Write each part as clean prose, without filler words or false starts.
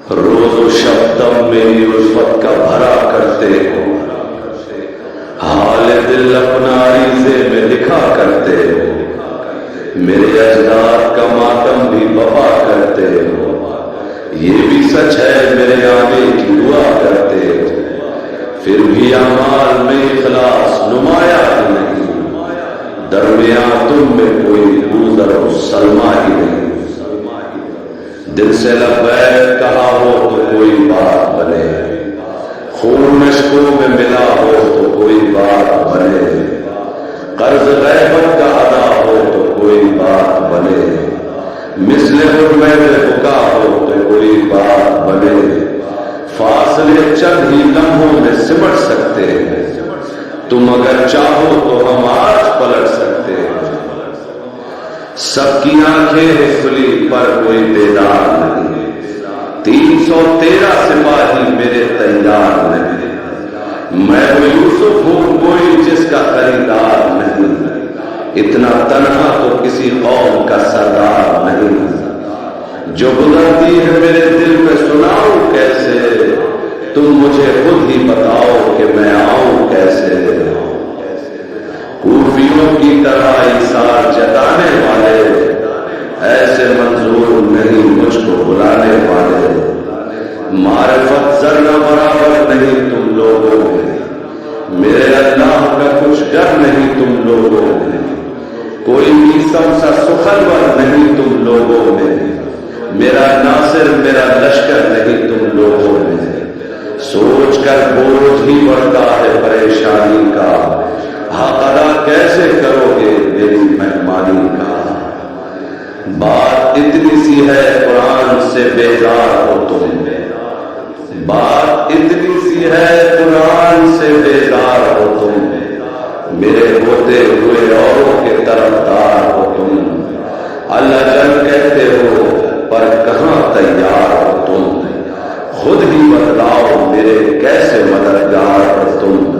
روز و شب دم میری الفت کا بھرا کرتے ہو، حال دل اپنا عریضے میں لکھا کرتے ہو، میرے اجداد کا ماتم بھی وفا کرتے ہو، یہ بھی سچ ہے میرے آنے کی دعا کرتے ہو، پھر بھی اعمال میں اخلاص نمایاں ہی نہیں، درمیان تم میں کوئی بوذر و سلمہ ہی نہیں، دل سے لبیک کہا ہو تو کوئی بات بنے، خون اشکوں میں ملا ہو تو کوئی بات بنے، قرض غیبت کا ادا ہو تو کوئی بات بنے، مثل حرمے میں بکا ہو تو کوئی بات بنے، فاصلے چند ہی لمحوں میں سمٹ سکتے ہیں، تم اگر چاہو تو ہم آج پلٹ سکتے ہیں، سب کی آنکھیں کھلی پر کوئی بیدار نہیں، 313 سپاہی میرے تیار نہیں، میں وہ یوسف ہوں کوئی جس کا خریدار نہیں، اتنا تنہا تو کسی قوم کا سردار نہیں، جو گزرتی ہے میرے دل میں سناؤں کیسے، تم مجھے خود ہی بتاؤ کہ میں آؤں کیسے، کوفیوں کی طرح ایثار جتانے والے، ایسے منظور نہیں مجھ کو بلانے والے، معرفت ذرہ برابر نہیں تم لوگوں میں، میرے اللہ کا کچھ ڈر نہیں تم لوگوں میں، کوئی بھی سا سخنور نہیں تم لوگوں میں، میرا ناصر میرا لشکر نہیں تم لوگوں میں، سوچ کر بوجھ ہی بڑھتا ہے پریشانی کا، حق ادا کیسے کرو گے میری مہمانی کا، بات اتنی سی ہے قرآن سے بیزار ہو تم، بات اتنی سی ہے قرآن سے بیزار ہو تم، میرے ہوتے ہوئے اوروں کے طرفدار ہو تم، اللہ جل کہتے ہو پر کہاں تیار ہو تم، خود ہی بتلاؤ میرے کیسے مددگار ہو تم،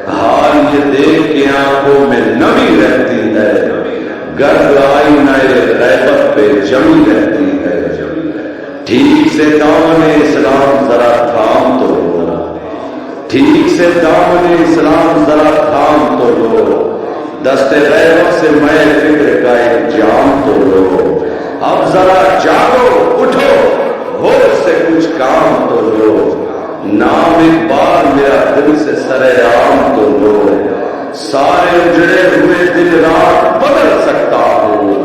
حال یہ دیکھ کے آنکھوں میں نمی رہتی ہے، گرد آئینہ غیبت پہ جمی رہتی ہے، ٹھیک سے دامن اسلام ذرا تھام تو لو، ٹھیک سے دامن اسلام ذرا تھام تو لو، دست غیبت سے میں فکر کا ایک جام تو لو، اب ذرا جاگو اٹھو ہوش سے کچھ کام تو لو، نام اقبال میرا دل سے سرے عام تو لو، سارے اجڑے ہوئے دن رات بدل سکتا ہوں،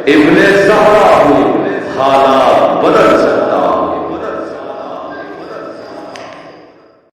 ابن زہرا ہوں حالات